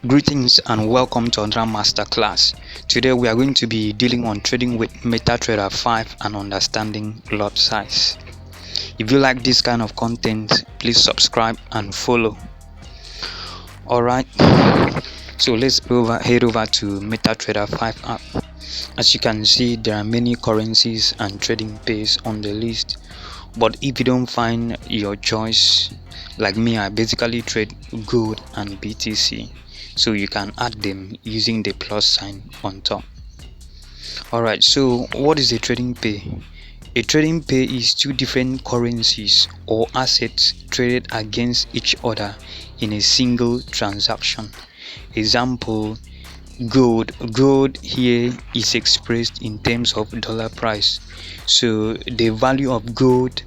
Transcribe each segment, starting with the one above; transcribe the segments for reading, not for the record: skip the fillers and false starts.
Greetings and welcome to another masterclass. Today we are going to be dealing on trading with MetaTrader 5 and understanding lot size. If you like this kind of content, please subscribe and follow. Alright, so let's head over to MetaTrader 5 app. As you can see, there are many currencies and trading pairs on the list, but if you don't find your choice, like me, I basically trade gold and BTC, so you can add them using the plus sign on top. Alright, so what is a trading pair? A trading pair is two different currencies or assets traded against each other in a single transaction. Example, gold here is expressed in terms of dollar price, so the value of gold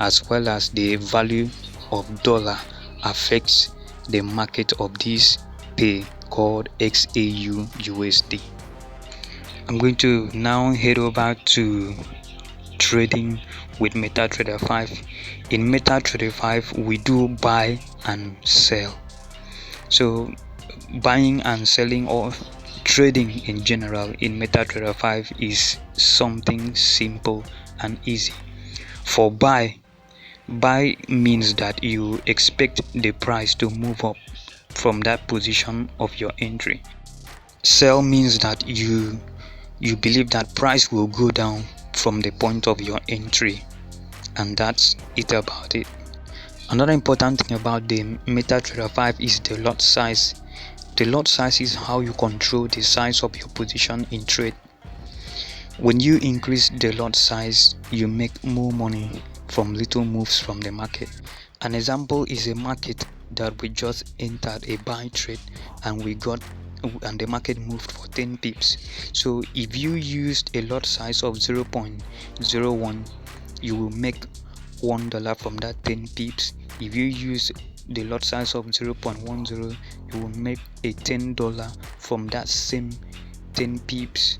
as well as the value of dollar affects the market of this pair called XAU USD. I'm going to now head over to trading with MetaTrader 5. In MetaTrader 5 we do buy and sell. So buying and selling or trading in general in MetaTrader 5 is something simple and easy. For buy means that you expect the price to move up from that position of your entry. Sell means that you believe that price will go down from the point of your entry, and that's it about it. Another important thing about the MetaTrader 5 is the lot size. The lot size is how you control the size of your position in trade. When you increase the lot size, you make more money from little moves from the market. An example is a market that we just entered a buy trade and the market moved for 10 pips. So if you used a lot size of 0.01, you will make $1 from that 10 pips. If you use the lot size of 0.10, you will make a $10 from that same 10 pips.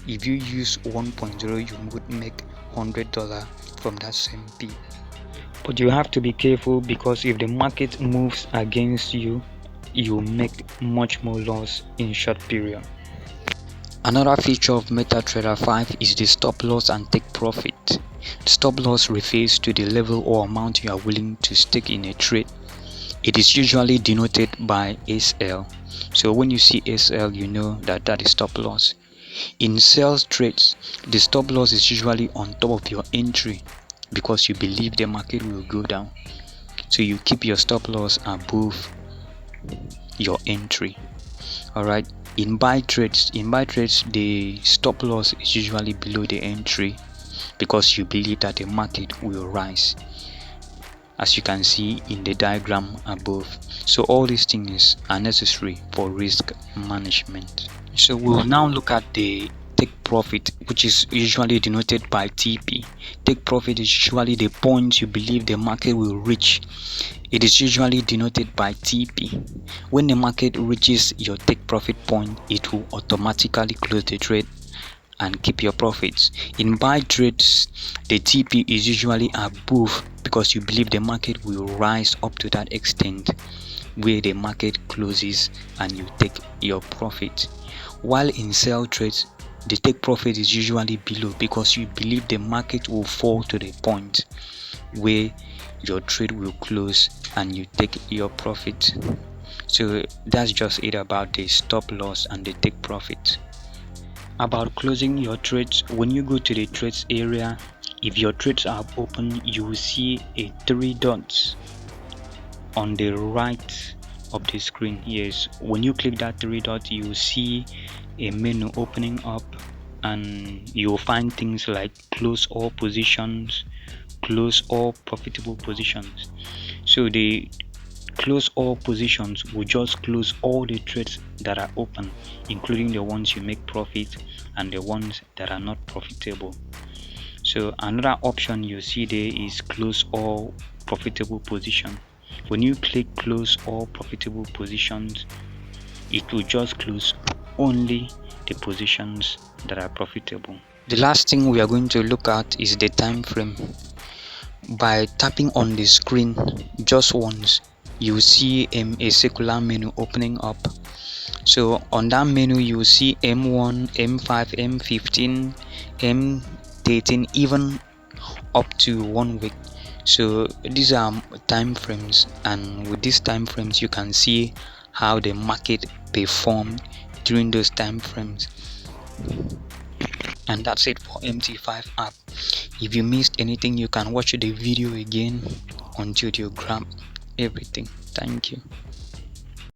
If you use 1.0, you would make $100 from that same pip. But you have to be careful, because if the market moves against you, you make much more loss in short period. Another feature of MetaTrader 5 is the stop loss and take profit. Stop loss refers to the level or amount you are willing to stake in a trade. It is usually denoted by SL. So when you see SL, you know that is stop loss. In sales trades, the stop loss is usually on top of your entry because you believe the market will go down. So you keep your stop loss above your entry. Alright, in buy trades, the stop loss is usually below the entry because you believe that the market will rise, as you can see in the diagram above. So all these things are necessary for risk management. So we'll now look at the take profit, which is usually denoted by TP. Take profit is usually the point you believe the market will reach. It is usually denoted by TP. When the market reaches your take profit point, it will automatically close the trade and keep your profits. In buy trades, the TP is usually above because you believe the market will rise up to that extent where the market closes and you take your profit. While in sell trades, the take profit is usually below because you believe the market will fall to the point where your trade will close and you take your profit. So that's just it about the stop loss and the take profit. About closing your trades, when you go to the trades area, if your trades are open, you will see a 3 dots on the right of the screen. Yes, when you click that 3 dots, you will see a menu opening up, and you will find things like close all positions, close all profitable positions. So the close all positions will just close all the trades that are open, including the ones you make profit and the ones that are not profitable. So another option you see there is close all profitable position. When you click close all profitable positions, it will just close only the positions that are profitable. The last thing we are going to look at is the time frame. By tapping on the screen just once, you see a circular menu opening up. So on that menu you see M1, M5, M15, M13, even up to 1 week. So these are time frames, and with these time frames you can see how the market performed during those time frames. And that's it for MT5 app. If you missed anything, you can watch the video again until you grab everything. Thank you.